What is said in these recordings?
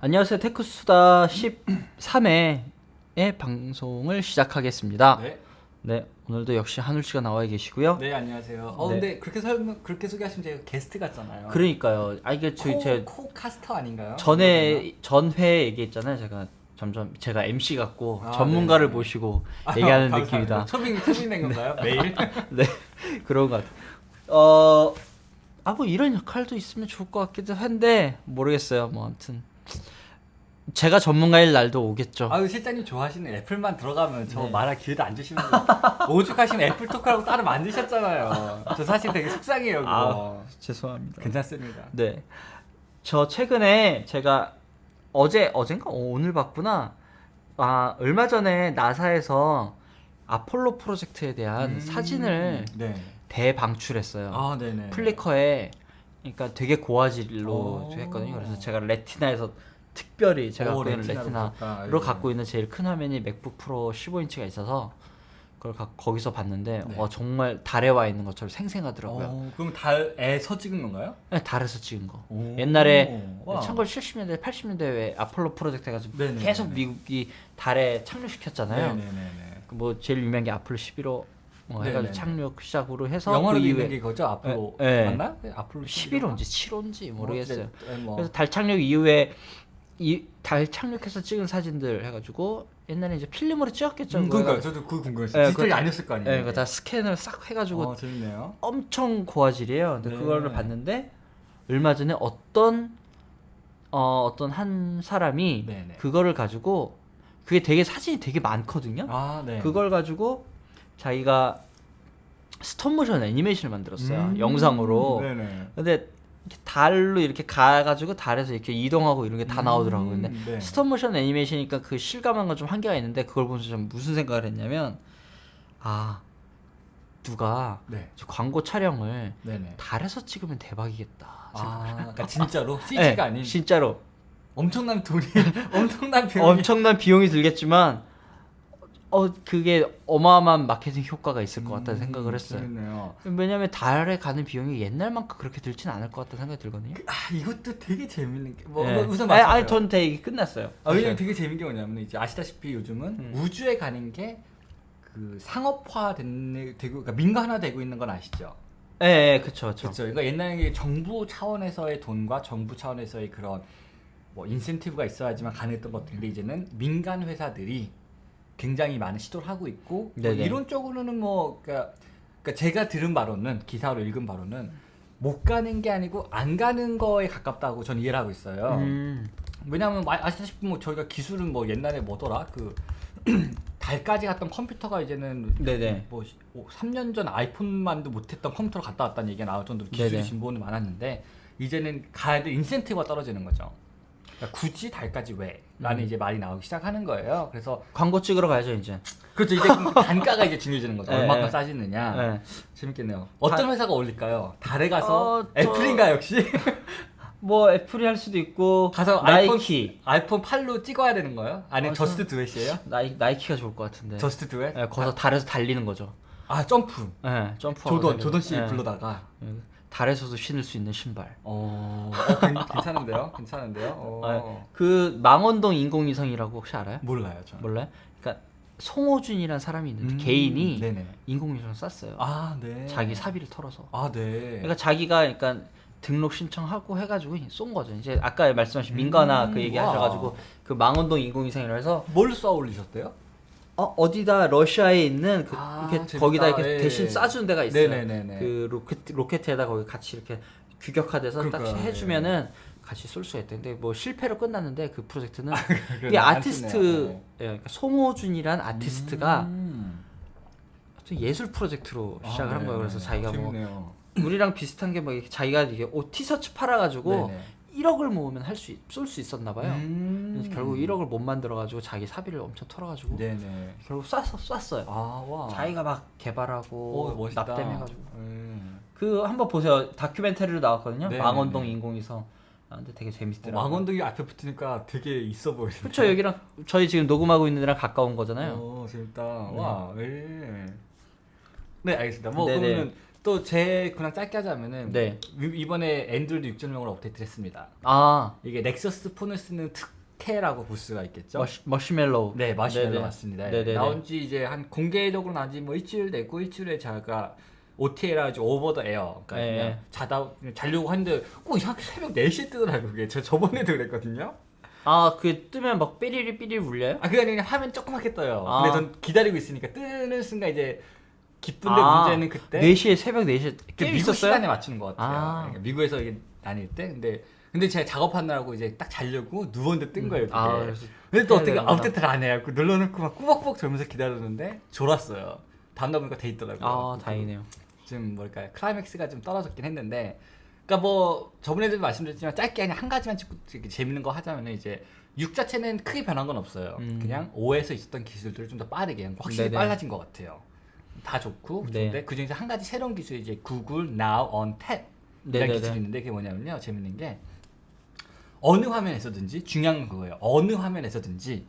안녕하세요. 테크수다 13회의 방송을 시작하겠습니다. 네. 네, 오늘도 역시 한울 씨가 나와 계시고요. 네, 안녕하세요. 네. 근데 그렇게 소개하시면 제가 게스트 같잖아요. 그러니까요. 아 이게 제 코카스터 아닌가요? 전회 얘기했잖아요. 제가 MC 같고 전문가를 네네. 모시고 얘기하는 감사합니다. 느낌이다. 초빙된 건가요? 매일? 네, 그런 것 같아요. 뭐 이런 역할도 있으면 좋을 것 같기도 한데 모르겠어요. 뭐 아무튼 제가 전문가일 날도 오겠죠. 실장님 좋아하시는 애플만 들어가면 저 네. 말할 기회도 안 주시는 거. 오죽하시는 애플 토크라고 따로 만드셨잖아요. 저 사실 되게 속상해요, 그거. 죄송합니다. 괜찮습니다. 네, 저 최근에 제가 어젠가 오늘 봤구나. 얼마 전에 나사에서 아폴로 프로젝트에 대한 사진을 네. 대방출했어요. 네네. 플리커에. 그러니까 되게 고화질로 오. 했거든요. 그래서 제가 레티나에서 특별히 제가 갖고 있는 레티나로 레티나로 갖고 있는 제일 큰 화면이 맥북 프로 15인치가 있어서 그걸 거기서 봤는데 네. 정말 달에 와 있는 것처럼 생생하더라고요. 그럼 달에서 찍은 건가요? 네, 달에서 찍은 거. 오. 옛날에 와. 1970년대, 80년대에 아폴로 프로젝트 해가지고 네네네네. 계속 미국이 달에 착륙시켰잖아요. 네네네네. 뭐 제일 유명한 게 아폴로 11호 해가지고 네네네. 착륙 시작으로 해서 영화로 그 있는 이후에 게 그거죠? 아폴로 네. 맞나? 아폴로 11호인지 7호인지 모르겠어요. 뭐. 그래서 달 착륙 이후에 달 착륙해서 찍은 사진들 해가지고 옛날에 이제 필름으로 찍었겠죠. 그러니까 저도 그거 궁금했어요. 네, 디지털이 그거- 아니었을 거 아니에요. 네, 그거 다 스캔을 싹 해가지고 재밌네요. 엄청 고화질이에요. 근데 네. 그거를 봤는데 얼마 전에 어떤 한 사람이 네네. 그거를 가지고 사진이 되게 많거든요. 네. 그걸 가지고 자기가 스톱모션 애니메이션을 만들었어요. 영상으로. 네네. 근데 이렇게 달로 이렇게 가가지고 달에서 이렇게 이동하고 이런 게 다 나오더라고요. 근데 네. 스톱모션 애니메이션이니까 그 실감한 건 좀 한계가 있는데 그걸 보면서 좀 무슨 생각을 했냐면 누가 네. 저 광고 촬영을 네네. 달에서 찍으면 대박이겠다. 그러니까 진짜로 네, CG가 아닌 진짜로 엄청난 돈이 엄청난 비용이 엄청난 비용이 들겠지만 그게 어마어마한 마케팅 효과가 있을 것 같다는 생각을 했어요. 재밌네요. 왜냐면 달에 가는 비용이 옛날만큼 그렇게 들진 않을 것 같다는 생각이 들거든요. 이것도 되게 재밌는 게 네. 우선 아니, 말씀하세요. 전 되게 끝났어요. 왜냐면 되게 재밌는 게 뭐냐면 이제 아시다시피 요즘은 우주에 가는 게 그 상업화되고 그러니까 민간화되고 있는 건 아시죠? 예, 그쵸. 그렇죠. 그러니까 옛날에 정부 차원에서의 돈과 정부 차원에서의 그런 뭐 인센티브가 있어야지만 가능했던 것들인데 이제는 민간 회사들이 굉장히 많은 시도를 하고 있고 뭐 네네. 이론적으로는 그러니까 제가 들은 바로는 기사로 읽은 바로는 못 가는 게 아니고 안 가는 거에 가깝다고 저는 이해를 하고 있어요. 왜냐하면 아시다시피 뭐 저희가 기술은 뭐 옛날에 뭐더라 그 달까지 갔던 컴퓨터가 이제는 네네. 뭐 3년 전 아이폰만도 못했던 컴퓨터로 갔다 왔다는 얘기가 나올 정도로 기술의 네네. 진보는 많았는데 이제는 가야 될 인센티브가 떨어지는 거죠. 그러니까 굳이 달까지 왜? 라는 이제 말이 나오기 시작하는 거예요. 그래서 광고 찍으러 가야죠, 이제. 그렇죠. 이제 그럼 단가가 이제 중요해지는 거죠. 네, 얼마큼 네. 싸지느냐. 네. 재밌겠네요. 어떤 회사가 올릴까요? 달에 가서 저- 애플인가 역시? 뭐 애플이 할 수도 있고 가서 나이키. 아이폰 8로 찍어야 되는 거예요? 아니면 저스트 두엣이에요? 나이키가 좋을 것 같은데. 저스트 두엣? 예, 거기서 달에서 달리는 거죠. 점프. 예, 점프하고 조던 달리는 씨 거. 예. 불러다가. 달에서도 신을 수 있는 신발. 괜찮은데요? 괜찮은데요? 그 망원동 인공위성이라고 혹시 알아요? 몰라요, 저. 몰라요? 그러니까 송호준이라는 사람이 있는데 개인이 네네. 인공위성을 쐈어요. 네. 자기 사비를 털어서. 네. 그러니까 자기가 등록 신청하고 해가지고 쏜 거죠. 이제 아까 말씀하신 민가나 그 얘기 와. 하셔가지고 그 망원동 인공위성이라 해서 뭘 쏘아 올리셨대요? 어디다 러시아에 있는 이렇게 재밌다. 거기다 이렇게 예. 대신 쏴주는 데가 있어요. 네네네네. 그 로켓에다 거기 같이 이렇게 규격화돼서 딱 그러니까요. 해주면은 같이 쏠 수가 있대. 근데 뭐 실패로 끝났는데 그 프로젝트는 그러네. 이게 안 아티스트, 쓰네요. 그러니까 송호준이란 아티스트가 음. 하여튼 예술 프로젝트로 시작을 한 거예요. 그래서 자기가 재밌네요. 뭐 우리랑 비슷한 게 뭐 자기가 이게 옷 티셔츠 팔아가지고 네네. 1억을 모으면 쏠 수 있었나 봐요. 그래서 결국 1억 1억을 못 만들어가지고 자기 사비를 엄청 털어가지고 네네. 결국 쐈어요. 와. 자기가 막 개발하고 멋있다. 납땜해가지고 그 한번 보세요. 다큐멘터리로 나왔거든요. 네네네. 망원동 인공위성. 근데 되게 재밌더라고요. 망원동이 앞에 붙으니까 되게 있어 보이네. 그렇죠. 여기랑 저희 지금 녹음하고 있는 데랑 가까운 거잖아요. 재밌다. 와, 네, 알겠습니다. 뭐 네네. 그러면 또 제 그냥 짧게 하자면은 네. 이번에 엔드로이드 6.0으로 업데이트를 했습니다. 아, 이게 넥서스 폰을 쓰는 특혜라고 볼 수가 있겠죠. 머시멜로우. 네, 마시멜로 네네. 맞습니다. 네네네. 나온 지 이제 한 공개적으로 나온 지 뭐 일주일 됐고 일주일에 제가 OTA라 하죠. 오버 더 에어. 그러니까 네. 그냥 자려고 하는데 이상하게 새벽 4시에 뜨더라고요. 그게 제가 저번에도 그랬거든요. 아, 그 뜨면 막 삐리리 삐리리 울려요? 그게 아니라 그냥 화면 조그맣게 떠요. 아. 근데 전 기다리고 있으니까 뜨는 순간 이제 기쁜데 아, 문제는 그때 4시에 새벽 4시에 그 깨 미국 있었어요? 시간에 맞추는 것 같아요. 아. 그러니까 미국에서 이게 아닐 때. 근데 제가 작업하느라고 이제 딱 자려고 누웠는데 뜬 거예요. 그게. 그래서 근데 또 해야 어떻게 되는구나. 업데이트를 안 해요. 눌러놓고 막 꾸벅꾸벅 졸면서 기다렸는데 졸았어요. 다음날 보니까 돼 있더라고요. 아, 다행이네요. 좀 뭘까요? 클라이맥스가 좀 떨어졌긴 했는데, 그러니까 뭐 저번에도 말씀드렸지만 짧게 그냥 한 가지만 짚고 이렇게 재밌는 거 하자면 이제 6 자체는 크게 변한 건 없어요. 그냥 5에서 있었던 기술들을 좀 더 빠르게 확실히 네네. 빨라진 것 같아요. 다 좋고 네. 좋은데 그 중에서 한 가지 새로운 기술이 이제 구글 Now on Tap 이라는 네네네. 기술이 있는데 그게 뭐냐면요, 재밌는 게 어느 화면에서든지 중요한 건 그거예요. 어느 화면에서든지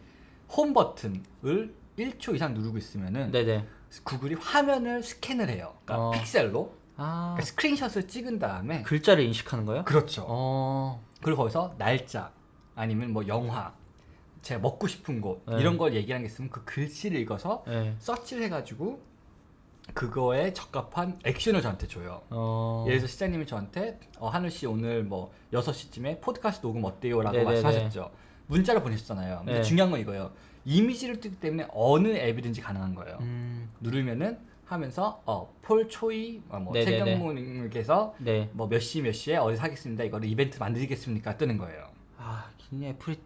홈 버튼을 1초 이상 누르고 있으면은 네네. 구글이 화면을 스캔을 해요. 그러니까 픽셀로 아, 그러니까 스크린샷을 찍은 다음에 글자를 인식하는 거요? 그렇죠. 어, 그리고 거기서 날짜 아니면 뭐 영화, 제가 먹고 싶은 곳 네. 이런 걸 얘기하는 게 있으면 그 글씨를 읽어서 네. 서치를 해가지고 그거에 적합한 액션을 저한테 줘요. 예를 들어서 시장님이 저한테 하늘 씨 오늘 뭐 6시쯤에 팟캐스트 녹음 어때요? 라고 네네네. 말씀하셨죠. 문자로 보내셨잖아요. 근데 네. 중요한 건 이거예요. 이미지를 뜨기 때문에 어느 앱이든지 가능한 거예요. 누르면은 하면서 폴 초이 뭐 네네네. 최경문님께서 네. 뭐 몇 시 몇 시에 어디 하겠습니다. 이거를 이벤트 만드시겠습니까? 뜨는 거예요. 아, 애플이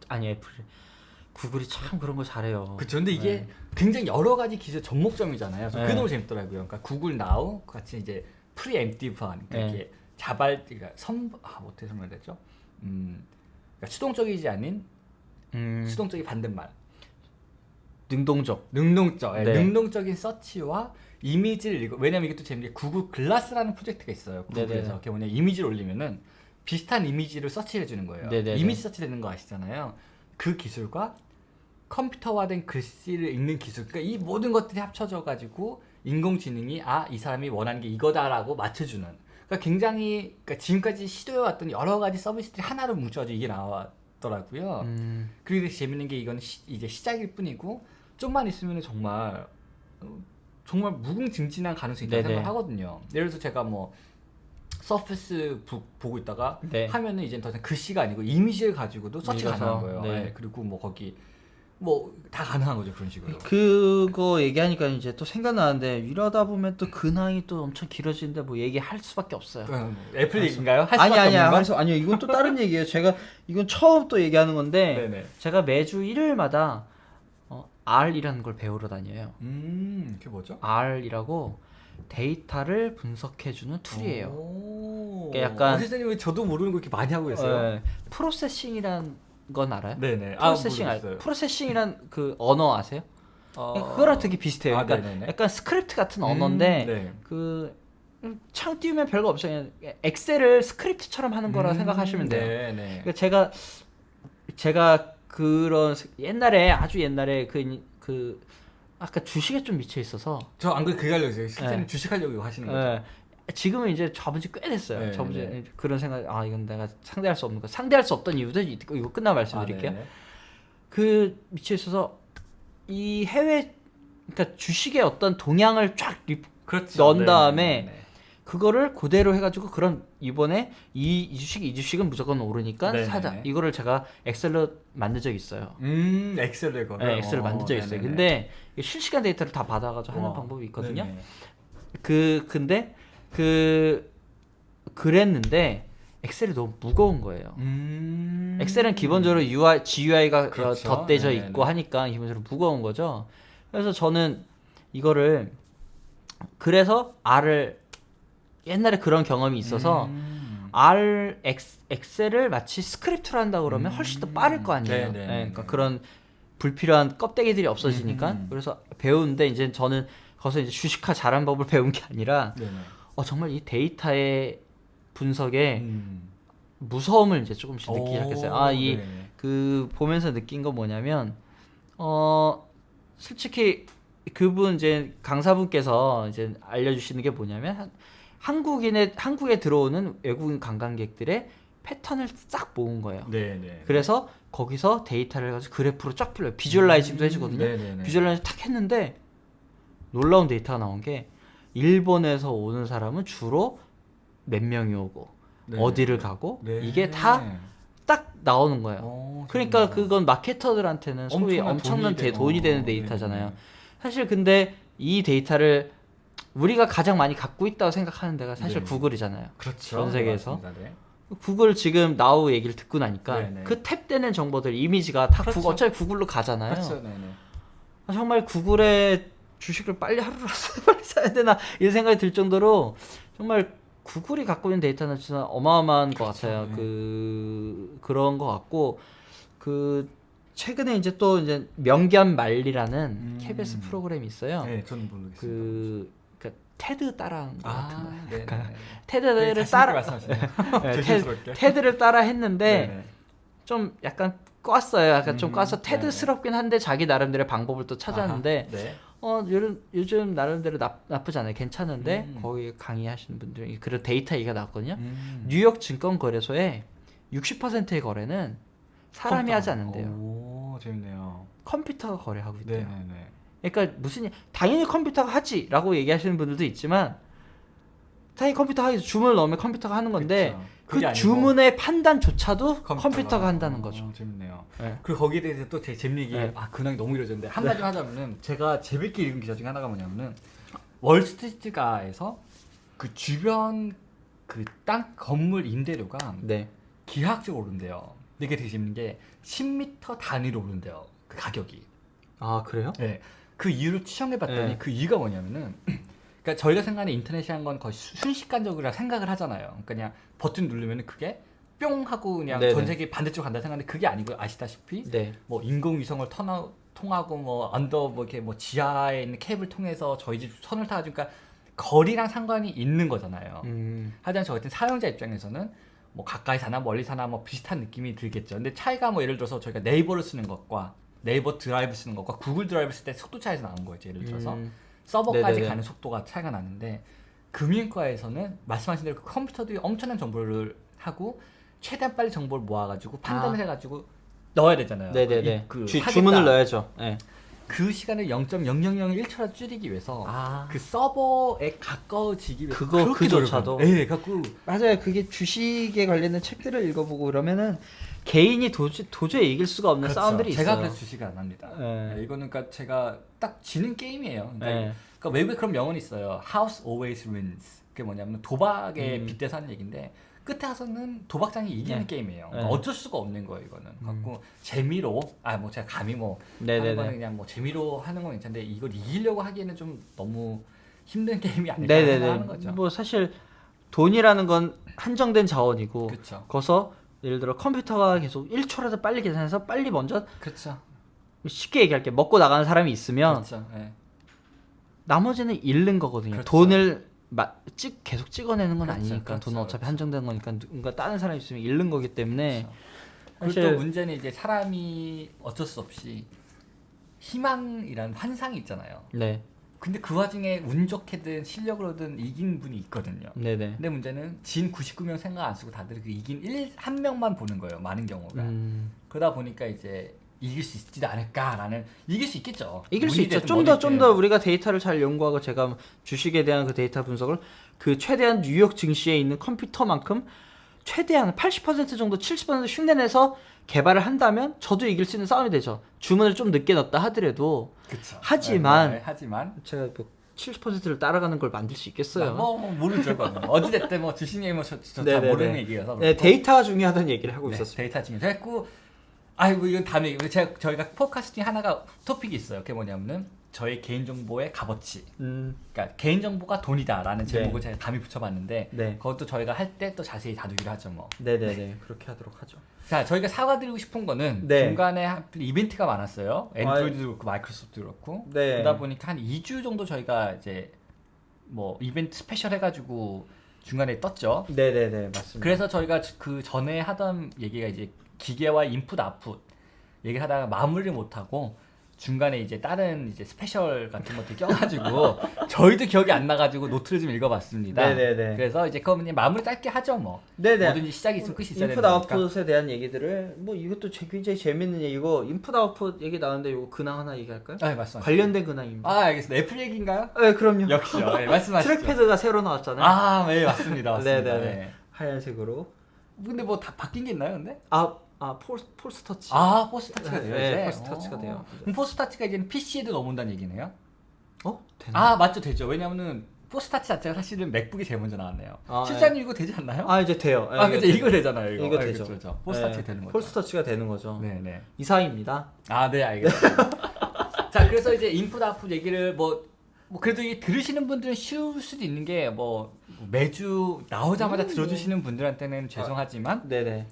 구글이 참 그런 거 잘해요. 그렇죠. 근데 이게 굉장히 여러 가지 기술 접목점이잖아요. 그게 네. 너무 재밌더라고요. 그러니까 구글 나우 같이 이제 프리엠프티브한 그러니까 네. 이게 그러니까 어떻게 설명해야 되죠? 그러니까 수동적이지 않은 수동적인 반대말. 능동적. 능동적, 네. 능동적인 서치와 이미지를 왜냐면 이게 또 재밌는 게 구글 글라스라는 프로젝트가 있어요. 구글에서 네네. 그게 뭐냐, 이미지를 올리면은 비슷한 이미지를 서치해 주는 거예요. 네네네. 이미지 서치되는 거 아시잖아요. 그 기술과 컴퓨터화된 글씨를 읽는 기술, 그러니까 이 모든 것들이 합쳐져 가지고 인공지능이 이 사람이 원하는 게 이거다라고 맞춰주는. 그러니까 굉장히 지금까지 시도해왔던 여러 가지 서비스들이 하나로 뭉쳐져 이게 나왔더라고요. 그리고 재밌는 게 이건 이제 시작일 뿐이고 좀만 있으면 정말 무궁증진한 가능성이 있다고 네네. 생각하거든요. 예를 들어서 제가 뭐 서페스 보고 있다가 네. 하면은 이제 더 이상 글씨가 아니고 이미지를 가지고도 서치 읽어서, 가능한 거예요. 네. 네, 그리고 뭐 거기 뭐 다 가능한 거죠, 그런 식으로. 그거 얘기하니까 이제 또 생각나는데 이러다 보면 또 근황이 또 엄청 길어지는데 뭐 얘기할 수밖에 없어요. 애플 얘기인가요? 할 아니 수밖에 아니야. 없는 거? 그래서 아니요. 이건 또 다른 얘기예요. 제가 이건 처음 또 얘기하는 건데 네네. 제가 매주 일요일마다 R이라는 걸 배우러 다녀요. 그게 뭐죠? R이라고 데이터를 분석해주는 툴이에요. 오. 그러니까 약간- 선생님 왜 저도 모르는 거 이렇게 많이 하고 계세요? 프로세싱이란 건 알아요? 네네. 프로세싱 프로세싱이란 그 언어 아세요? 그거랑 되게 비슷해요. 그러니까 네네네. 약간 스크립트 같은 언어인데 네. 그 창 띄우면 별거 없어요. 그냥 엑셀을 스크립트처럼 하는 거라 생각하시면 돼요. 네네. 그러니까 제가 그런 옛날에 아주 옛날에 그 아까 주식에 좀 미쳐 있어서 저 안 그래 그거 하려고 했어요. 실제는 네. 주식하려고 하시는 거죠? 예, 지금은 이제 접은 지 꽤 됐어요. 네, 접은 지 네. 그런 생각 이건 내가 상대할 수 없는 거. 상대할 수 없던 이유도 있고 이거 끝나고 말씀드릴게요. 네네. 그 미쳐 있어서 이 해외 그러니까 주식의 어떤 동향을 쫙 그렇죠. 넣은 네네. 다음에 네네. 그거를 그대로 해가지고 그럼 이번에 이 주식은 무조건 오르니까 네네네. 사자. 이거를 제가 엑셀로 만든 적이 있어요. 엑셀을 거를. 네, 엑셀을 만든 적이 있어요. 네네네. 근데 이게 실시간 데이터를 다 받아가지고 하는 와, 방법이 있거든요. 네네. 근데 그랬는데 엑셀이 너무 무거운 거예요. 엑셀은 기본적으로 GUI가 그렇죠. 덧대져 네네네. 있고 하니까 기본적으로 무거운 거죠. 그래서 저는 이거를 그래서 R을 옛날에 그런 경험이 있어서 엑셀을 마치 스크립트로 한다 그러면 훨씬 더 빠를 거 아니에요. 네네네. 그러니까 그런 불필요한 껍데기들이 없어지니까. 그래서 배우는데 이제 저는 거기서 이제 주식화 잘한 법을 배운 게 아니라 네네. 정말 이 데이터의 분석에 무서움을 이제 조금씩 느끼기 시작했어요. 네. 그 보면서 느낀 건 뭐냐면 솔직히 그분 이제 강사분께서 이제 알려주시는 게 뭐냐면 한국에 들어오는 외국인 관광객들의 패턴을 싹 모은 거예요. 네네. 그래서 거기서 데이터를 가지고 그래프로 쫙 풀려요. 비주얼라이징도 해주거든요. 네네네. 비주얼라이징 탁 했는데 놀라운 데이터가 나온 게 일본에서 오는 사람은 주로 몇 명이 오고 네. 어디를 가고 네. 이게 다 딱 나오는 거예요. 그러니까 재밌네요. 그건 마케터들한테는 소위 엄청난 돈이 되는 데이터잖아요. 사실 근데 이 데이터를 우리가 가장 많이 갖고 있다고 생각하는 데가 사실 네. 구글이잖아요. 그렇죠. 전 세계에서. 네, 맞습니다. 네. 구글 지금 나우 얘기를 듣고 나니까 네네. 그 탭되는 정보들 이미지가 다 그렇죠. 어차피 구글로 가잖아요. 그렇죠. 네네. 정말 구글의 주식을 빨리 하루라도 빨리 사야 되나 이런 생각이 들 정도로 정말 구글이 갖고 있는 데이터는 진짜 어마어마한 것 그렇죠. 같아요. 네. 그런 것 같고 그 최근에 이제 또 이제 명견말리라는 KBS 프로그램이 있어요. 네, 저는 모르겠습니다. 그 테드 따라한 것 같은데. 네. 테드를 테드를 따라 했는데 좀 약간 껐어요. 약간 좀 꽈서 테드스럽긴 한데 자기 나름대로의 방법을 또 찾았는데 네. 요즘 나름대로 나쁘지 않아요. 괜찮은데 거기 강의하시는 분들이 그런 데이터 얘기가 나왔거든요. 뉴욕 증권거래소의 60%의 거래는 사람이 하지 않는데요. 오, 재밌네요. 컴퓨터가 거래하고 있대요. 네네네. 그러니까 당연히 컴퓨터가 하지라고 얘기하시는 분들도 있지만 당연히 컴퓨터가 하기 주문을 넣으면 컴퓨터가 하는 건데 그쵸. 그 주문의 판단조차도 컴퓨터가 한다는 거죠. 재밌네요. 네. 그리고 거기에 대해서 또 제 재미있게 네. 근황이 너무 이루어졌는데 한 가지 하자면은 제가 재밌게 읽은 기사 중에 하나가 뭐냐면은 월스트리트가에서 그 주변 그 땅 건물 임대료가 네. 기하학적으로 오른대요. 근데 이게 되게 재밌는 게 10m 단위로 오른대요. 그 가격이. 아 그래요? 네. 그 이유를 추정해봤더니 네. 그 이유가 뭐냐면은 그러니까 저희가 생각하는 인터넷이란 건 거의 순식간적으로 생각을 하잖아요. 그러니까 그냥 버튼 누르면은 그게 뿅 하고 그냥 네네. 전 세계 반대쪽 간다 생각하는데 그게 아니고 아시다시피 네. 뭐 인공위성을 통하고 뭐 언더 뭐 이렇게 뭐 지하에 있는 케이블 통해서 저희 집 선을 타가지고 그러니까 거리랑 상관이 있는 거잖아요. 하지만 저 같은 사용자 입장에서는 뭐 가까이 사나 멀리 사나 뭐 비슷한 느낌이 들겠죠. 근데 차이가 뭐 예를 들어서 저희가 네이버를 쓰는 것과 네이버 드라이브 쓰는 것과 구글 드라이브 쓸 때 속도 차이에서 나온 거죠. 예를 들어서 서버까지 네네네. 가는 속도가 차이가 나는데 금융과에서는 말씀하신 대로 그 컴퓨터들이 엄청난 정보를 하고 최대한 빨리 정보를 모아가지고 판단을 해가지고 넣어야 되잖아요. 네네네. 하겠다. 주문을 넣어야죠. 네. 그 시간을 0.0001초라도 줄이기 위해서 아. 그 서버에 가까워지기 위해서 그거 그조차도. 네, 갖고 맞아요. 그게 주식에 관련된 책들을 읽어보고 그러면은 개인이 도저히 이길 수가 없는 싸움들이 있어요. 제가 그래서 주식을 안 합니다. 네. 네, 이거는 그러니까 제가 딱 지는 게임이에요. 그러니까, 네. 그러니까 외국에 그런 명언이 있어요. House always wins. 그게 뭐냐면 도박에 빗대서 하는 얘기인데 끝에 가서는 도박장이 이기는 네. 게임이에요. 네. 어쩔 수가 없는 거예요, 이거는. 갖고 재미로 뭐 제가 감히 뭐 네네네. 하는 거는 그냥 뭐 재미로 하는 건 괜찮은데 이걸 이기려고 하기에는 좀 너무 힘든 게임이 아닐까 네네네. 생각하는 거죠. 뭐 사실 돈이라는 건 한정된 자원이고 그렇죠. 거기서 예를 들어 컴퓨터가 계속 1초라도 빨리 계산해서 빨리 먼저 그렇죠. 쉽게 얘기할게 먹고 나가는 사람이 있으면 그렇죠. 네. 나머지는 잃는 거거든요. 그렇죠. 돈을 계속 찍어내는 건 그렇죠, 아니니까 그렇죠, 돈은 어차피 그렇죠. 한정된 거니까 누군가 다른 사람이 있으면 잃는 거기 때문에 그리고 사실 또 문제는 이제 사람이 어쩔 수 없이 희망이라는 환상이 있잖아요. 네, 근데 그 와중에 운 좋게든 실력으로든 이긴 분이 있거든요. 네네. 근데 문제는 진 99명 생각 안 쓰고 다들 그 이긴 한 명만 보는 거예요. 많은 경우가. 그러다 보니까 이제 이길 수 있지 않을까라는 이길 수 있겠죠. 이길 수 운이 있죠. 되든 좀 더 뭐든 됐든. 우리가 데이터를 잘 연구하고 제가 주식에 대한 그 데이터 분석을 그 최대한 뉴욕 증시에 있는 컴퓨터만큼 최대한 80% 정도 70% 흉내내서 개발을 한다면 저도 이길 수 있는 싸움이 되죠. 주문을 좀 늦게 넣었다 하더라도 그쵸. 하지만 하지만 제가 뭐 70%를 따라가는 걸 만들 수 있겠어요. 뭐 모르죠. 어찌됐든 뭐 주식이 뭐저 네네네. 모르는 얘기여서 네, 그렇고. 데이터가 중요하다는 얘기를 하고 네, 있었습니다. 데이터 중에 됐고 아이고 이건 다음에 저희가 포드캐스팅 하나가 토픽이 있어요. 그게 뭐냐면은 저의 개인정보의 값어치. 그러니까 개인정보가 돈이다라는 제목을 제가 감히 붙여봤는데 네. 그것도 저희가 할 때 또 자세히 다루기로 하죠 뭐. 네네네. 그렇게 하도록 하죠. 자 저희가 사과드리고 싶은 거는 네. 중간에 하필 이벤트가 많았어요. 엔드로이드도 그렇고 마이크로소프트도 그렇고 네. 그러다 보니까 한 2주 정도 저희가 이제 뭐 이벤트 스페셜 해가지고 중간에 떴죠. 네네네. 맞습니다. 그래서 저희가 그 전에 하던 얘기가 이제 기계와 인풋 아웃풋 얘기를 하다가 마무리를 못하고 중간에 이제 다른 이제 스페셜 같은 것도 껴가지고 저희도 기억이 안 나가지고 노트를 좀 읽어봤습니다. 네네네. 그래서 이제 그럼 마무리 짧게 하죠 뭐. 네네. 뭐든지 시작이 있으면 끝이 있어야 되는 인풋 거니까. 아웃풋에 대한 얘기들을 뭐 이것도 굉장히 재밌는 얘기고 인풋 아웃풋 얘기 나오는데 이거 근황 하나 얘기할까요? 아, 말씀. 관련된 근황입니다. 아, 알겠습니다. 애플 얘기인가요? 네, 그럼요. 역시요. 네, 말씀하시죠. 트랙패드가 새로 나왔잖아요. 아, 네, 맞습니다. 맞습니다. 네네네. 네. 하얀색으로. 근데 뭐 다 바뀐 게 있나요, 근데? 폴스 터치. 아, 포스 타치가 돼요. 네, 이제? 포스 터치가 돼요. 그럼 포스 타치가 이제는 PC에도 넘어온다는 얘기네요? 되나? 아, 맞죠, 되죠. 왜냐면은 포스 타치 자체가 사실은 맥북이 제일 먼저 나왔네요. 실장님 이거 되지 않나요? 이제 돼요. 아, 그죠. 이거 되잖아요. 이거 이거 아, 되죠. 그죠. 포스 타치가 되는 거죠. 폴스 터치가 되는 거죠. 네네. 이상입니다. 아, 네, 알겠습니다. 자, 그래서 이제 인풋 아웃풋 얘기를 뭐 그래도 이 들으시는 분들은 쉬울 수도 있는 게 뭐 매주 나오자마자 들어주시는 분들한테는 죄송하지만 네네.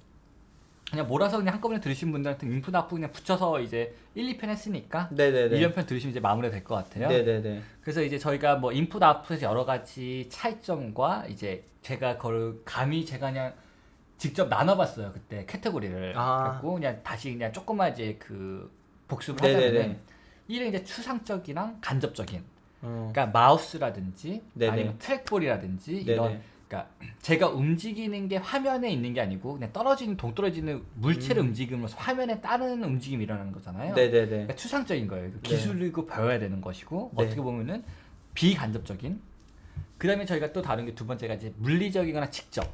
그냥 몰아서 그냥 한꺼번에 들으신 분들한테 인풋 아웃풋 그냥 붙여서 이제 1, 2편 했으니까 네네네. 1연편 들으시면 이제 마무리가 될 것 같아요. 네네네. 그래서 이제 저희가 뭐 인풋 아웃풋에서 여러 가지 차이점과 이제 제가 그걸 감히 제가 그냥 직접 나눠봤어요. 그때 캐테고리를. 그래갖고 그냥 다시 그냥 조금만 이제 그 복습을 하자면은 이런 이제 추상적이랑 간접적인. 그러니까 마우스라든지 네네. 아니면 트랙볼이라든지 네네. 이런 그러니까 제가 움직이는 게 화면에 있는 게 아니고 그냥 떨어지는 동떨어지는 물체를 움직임으로써 화면에 따르는 움직임이 일어나는 거잖아요. 네네네. 그러니까 추상적인 거예요. 기술이고 배워야 되는 것이고 네. 어떻게 보면은 비간접적인. 그다음에 저희가 또 다른 게 두 번째가 이제 물리적이거나 직접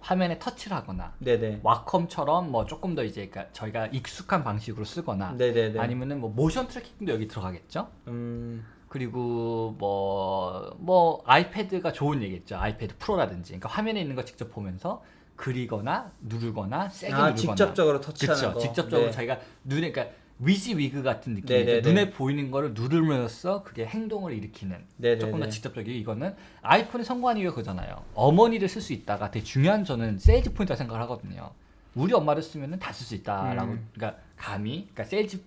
화면에 터치를 하거나 네네. 와컴처럼 뭐 조금 더 이제 그러니까 저희가 익숙한 방식으로 쓰거나 네네네. 아니면은 뭐 모션 트래킹도 여기 들어가겠죠. 그리고 뭐 아이패드가 좋은 얘기겠죠. 아이패드 프로라든지 그러니까 화면에 있는 거 직접 보면서 그리거나 누르거나 세게 누르거나 직접적으로 터치하는 그쵸, 거. 직접적으로 네. 자기가 눈에 그러니까 위지 위그 같은 느낌이 네네네. 눈에 보이는 거를 누르면서 그게 행동을 일으키는 네네네. 조금 더 직접적이고 이거는 아이폰이 성공한 이유가 그잖아요. 어머니를 쓸 수 있다가 되게 중요한 저는 세일즈 포인트라 생각을 하거든요. 우리 엄마를 쓰면은 다 쓸 수 있다라고 그러니까 감히 그러니까 세일즈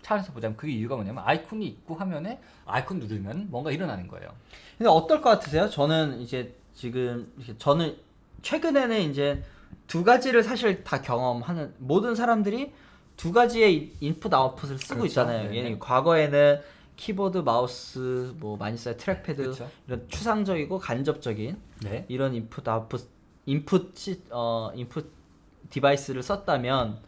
차원에서 보자면 그 이유가 뭐냐면 아이콘이 있고 화면에 아이콘 누르면 뭔가 일어나는 거예요. 근데 어떨 것 같으세요? 저는 이제 지금 저는 최근에는 이제 두 가지를 사실 다 경험하는 모든 사람들이 두 가지의 인풋 아웃풋을 쓰고 그렇죠. 있잖아요. 네네. 과거에는 키보드, 마우스, 뭐 많이 써요 트랙패드 그렇죠. 이런 추상적이고 간접적인 네. 이런 인풋 디바이스를 썼다면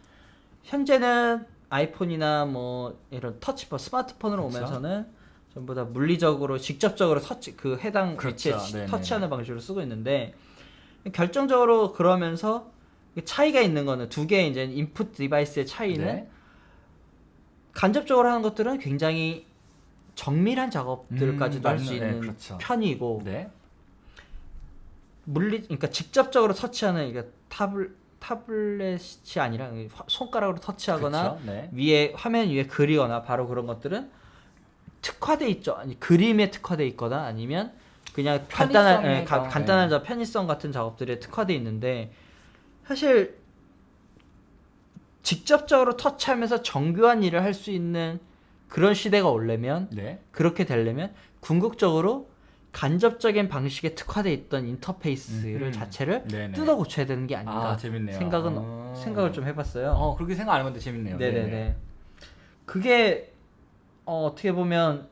현재는 아이폰이나 뭐 이런 터치폰 스마트폰으로 그렇죠. 오면서는 전부 다 물리적으로 직접적으로 터치 그 해당 그렇죠. 위치에 네네네. 터치하는 방식으로 쓰고 있는데 결정적으로 그러면서 차이가 있는 거는 두 개의 이제 인풋 디바이스의 차이는 네. 간접적으로 하는 것들은 굉장히 정밀한 작업들까지도 할 수 맞네. 있는 그렇죠. 편이고 네. 그러니까 직접적으로 터치하는 그러니까 타블렛이 아니라 손가락으로 터치하거나 그렇죠. 네. 위에 화면 위에 그리거나 바로 그런 것들은 특화돼 있죠. 아니 그림에 특화돼 있거나 아니면 그냥 간단한 편의성에 편의성 같은 작업들에 특화돼 있는데 사실 직접적으로 터치하면서 정교한 일을 할 수 있는 그런 시대가 오려면 네. 그렇게 되려면 궁극적으로 간접적인 방식에 특화돼 있던 인터페이스를 자체를 네네. 뜯어 고쳐야 되는 게 아닌가 재밌네요. 생각을 좀 해봤어요. 그렇게 생각 안 해봤는데 재밌네요. 네네네. 그게 어떻게 보면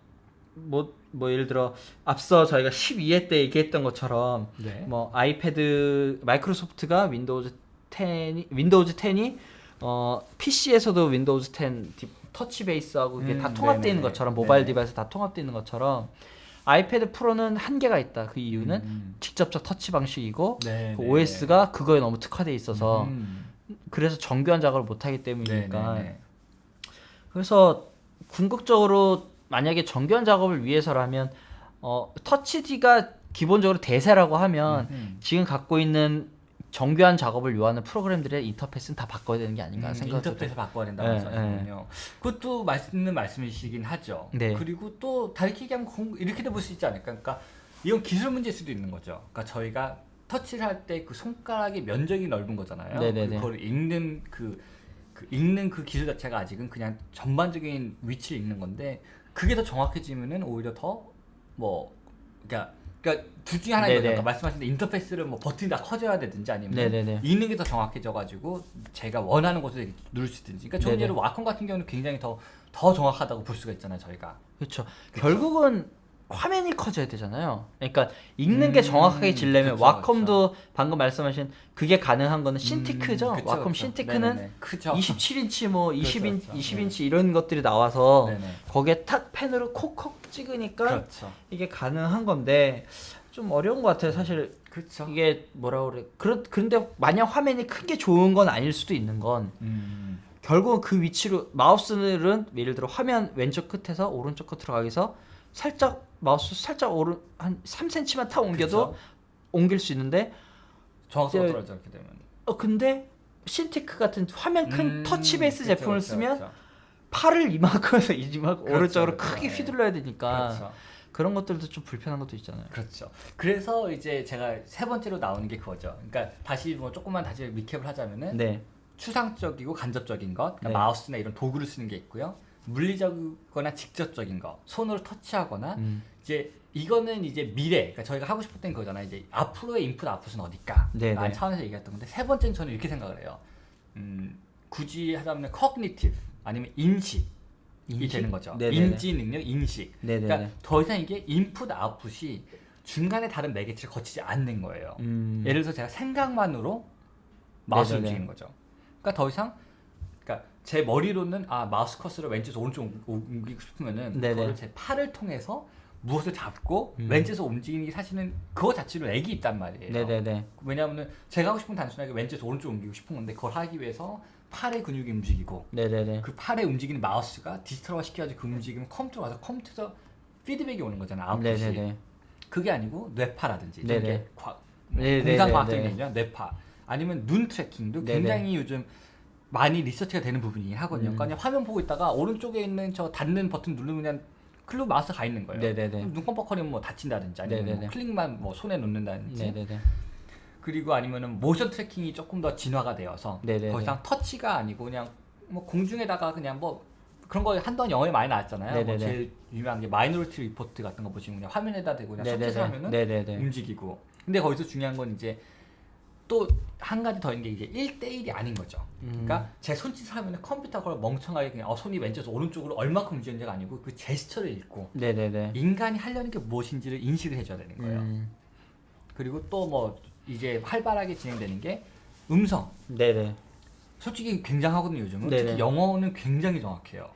뭐 예를 들어 앞서 저희가 12회 때 얘기했던 것처럼 네. 뭐 아이패드 마이크로소프트가 윈도우즈 10이 PC에서도 윈도우즈 10 터치 베이스하고 그게 다 통합되어 있는 것처럼 모바일 디바이스 다 통합되어 있는 것처럼 아이패드 프로는 한계가 있다. 그 이유는 직접적 터치 방식이고 그 OS가 그거에 너무 특화되어 있어서 그래서 정교한 작업을 못하기 때문이니까 그래서 궁극적으로 만약에 정교한 작업을 위해서라면 터치디가 기본적으로 대세라고 하면 지금 갖고 있는 정교한 작업을 요하는 프로그램들의 인터페이스는 다 바꿔야 되는 게 아닌가 생각합니다. 인터페이스 바꿔야 된다고 하시는군요. 그것도 맞는 말씀이시긴 하죠. 네. 그리고 또 다르게 얘기하면 이렇게도 볼 수 있지 않을까? 그러니까 이건 기술 문제일 수도 있는 거죠. 그러니까 저희가 터치를 할 때 그 손가락의 면적이 넓은 거잖아요. 네네네. 그걸 읽는 읽는 그 기술 자체가 아직은 그냥 전반적인 위치를 읽는 건데 그게 더 정확해지면은 오히려 더 그러니까 그러니까 둘 중에 하나인 네네. 거죠. 그러니까 말씀하신 대로 인터페이스를 뭐 버튼이 다 커져야 되든지 아니면 네네네. 있는 게 더 정확해져가지고 제가 원하는 곳을 누를 수 있든지. 그러니까 좋은 네네. 예로 와컴 같은 경우는 굉장히 더 정확하다고 볼 수가 있잖아요, 저희가. 그렇죠. 결국은 화면이 커져야 되잖아요. 그러니까 읽는 게 정확하게 지려면 그쵸, 와컴도 방금 말씀하신 그게 가능한 거는 신티크죠. 그쵸, 와컴 그쵸. 신티크는 네네네. 크죠. 27인치 뭐 20인, 그렇죠. 20인치 이런 것들이 나와서 네네. 거기에 탁 펜으로 콕콕 찍으니까 그렇죠. 이게 가능한 건데 좀 어려운 것 같아요. 사실 그렇죠. 이게 뭐라 그래. 그런데 만약 화면이 큰 게 좋은 건 아닐 수도 있는 건 결국은 그 위치로 마우스는 예를 들어 화면 왼쪽 끝에서 오른쪽 끝으로 가기 위해서 살짝 마우스 살짝 오른 한 3cm만 타 옮겨도 그쵸. 옮길 수 있는데 정확도가 이제- 떨어져 이렇게 되면. 근데 신티크 같은 화면 큰 터치 베이스 그쵸, 제품을 그쵸, 쓰면 그쵸. 팔을 이만큼에서 이만큼 그렇죠, 오른쪽으로 그렇죠. 크게 네. 휘둘러야 되니까 그렇죠. 그런 것들도 좀 불편한 것도 있잖아요. 그렇죠. 그래서 이제 제가 세 번째로 나오는 게 그거죠. 그러니까 다시 뭐 조금만 다시 리캡을 하자면은 네. 추상적이고 간접적인 것, 그러니까 네. 마우스나 이런 도구를 쓰는 게 있고요. 물리적이거나 직접적인 거, 손으로 터치하거나 이제 이거는 이제 미래, 그러니까 저희가 하고 싶었던 거잖아요. 이제 앞으로의 인풋 아웃풋은 어딜까? 네, 라는 네. 차원에서 얘기했던 건데 세 번째는 저는 이렇게 생각을 해요. 굳이 하자면 cognitive 아니면 인식이 인식? 되는 거죠. 네네네. 인지 능력, 인식. 네네네. 그러니까 더 이상 이게 인풋 아웃풋이 중간에 다른 매개체를 거치지 않는 거예요. 예를 들어서 제가 생각만으로 마우스 네네네. 움직이는 거죠. 그러니까 더 이상 그러니까 제 머리로는 마우스 커서를 왼쪽에서 오른쪽 옮기고 싶으면은 네네. 그거를 제 팔을 통해서 무엇을 잡고 왼쪽에서 움직이는 게 사실은 그거 자체로 액이 있단 말이에요. 네네네. 왜냐하면 제가 하고 싶은 단순하게 왼쪽에서 오른쪽 옮기고 싶은 건데 그걸 하기 위해서 팔의 근육이 움직이고 네네네. 그 팔에 움직이는 마우스가 디지털화 시켜가지고 그 움직이면 컴퓨터로 가서 컴퓨터에서 피드백이 오는 거잖아요. 아웃풋이. 네네네. 그게 아니고 뇌파라든지 네네. 이게 네네네네. 공상과학적인 얘기냐 뇌파 아니면 눈 트래킹도 네네. 굉장히 요즘 많이 리서치가 되는 부분이긴 하거든요. 그러니까 그냥 화면 보고 있다가 오른쪽에 있는 저 닫는 버튼 누르면 그냥 클로 마우스 가 있는 거예요. 네네네. 그럼 눈 깜빡거리면 뭐 다친다든지 아니면 뭐 네네네. 클릭만 뭐 손에 놓는다든지 네네네. 그리고 아니면은 모션 트래킹이 조금 더 진화가 되어서 네네네. 더 이상 터치가 아니고 그냥 뭐 공중에다가 그냥 뭐 그런 거 한동안 영화에 많이 나왔잖아요. 뭐 네네네. 제일 유명한 게 마이너리티 리포트 같은 거 보시면 그냥 화면에다 대고 그냥 네네네. 서치를 하면은 네네네. 움직이고. 근데 거기서 중요한 건 이제 또 한 가지 더 있는 게 이게 1대1이 아닌 거죠. 그러니까 제 손짓을 하면 컴퓨터가 그걸 멍청하게 그냥 손이 왼쪽에서 오른쪽으로 얼마큼 움직이는지가 아니고 그 제스처를 읽고 네네네. 인간이 하려는 게 무엇인지를 인식을 해줘야 되는 거예요. 그리고 또 뭐 이제 활발하게 진행되는 게 음성. 네네. 솔직히 굉장하거든요 요즘은. 네네. 특히 영어는 굉장히 정확해요.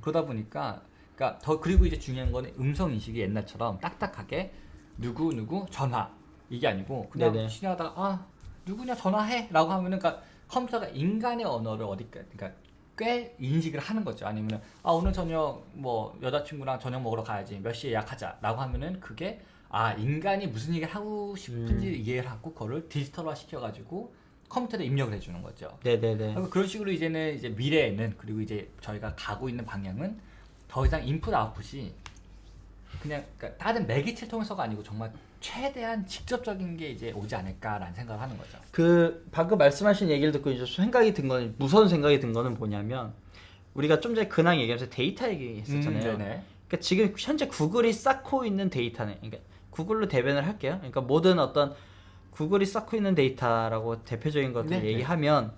그러다 보니까 그러니까 더 그리고 이제 중요한 거는 음성 인식이 옛날처럼 딱딱하게 누구 전화 이게 아니고 그냥 네네. 지나다가 누구냐 전화해라고 하면은 그러니까 컴퓨터가 인간의 언어를 어디까 그러니까 꽤 인식을 하는 거죠. 아니면은 오늘 저녁 뭐 여자친구랑 저녁 먹으러 가야지 몇 시에 예약하자라고 하면은 그게 인간이 무슨 얘기를 하고 싶은지 이해를 하고 그거를 디지털화 시켜가지고 컴퓨터에 입력을 해주는 거죠. 네네네. 그리고 그런 식으로 이제는 이제 미래에는 그리고 이제 저희가 가고 있는 방향은 더 이상 인풋 아웃풋이 그냥 그러니까 다른 매개체를 통해서가 아니고 정말 최대한 직접적인 게 이제 오지 않을까라는 생각을 하는 거죠. 그 방금 말씀하신 얘기를 듣고 이제 생각이 든 거는 무서운 생각이 든 거는 뭐냐면 우리가 좀 전에 근황 얘기하면서 데이터 얘기했었잖아요. 네네. 그러니까 지금 현재 구글이 쌓고 있는 데이터네. 그러니까 구글로 대변을 할게요. 그러니까 모든 어떤 구글이 쌓고 있는 데이터라고 대표적인 것들 네, 얘기하면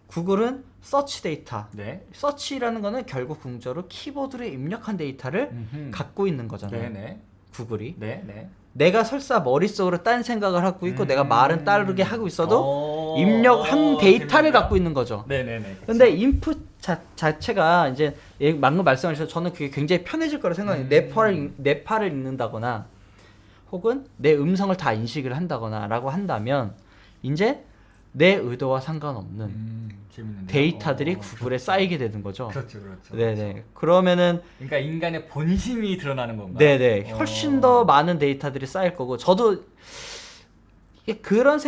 구글은 서치 데이터. 네. 서치라는 거는 결국 궁저로 키보드로 입력한 데이터를 갖고 있는 거잖아요. 네네. 구글이. 네네. 내가 설사 머릿속으로 딴 생각을 하고 있고 내가 말은 따르게 하고 있어도 입력한 데이터를 재밌네요. 갖고 있는 거죠. 네네네. 그쵸. 근데 인풋 자체가 이제 방금 말씀하셔서 저는 그게 굉장히 편해질 거라 생각해요. 내 팔을 읽는다거나 혹은 내 음성을 다 인식을 한다거나라고 한다면 이제 내 의도와 상관없는 재밌는데요. 데이터들이 구글에 쌓이게 되는 거죠. 그렇죠, 그렇죠. 네네. 그러면은 그러니까 인간의 본심이 드러나는 건가요? 네네. 훨씬 더 많은 데이터들이 쌓일 거고 저도 이게 그런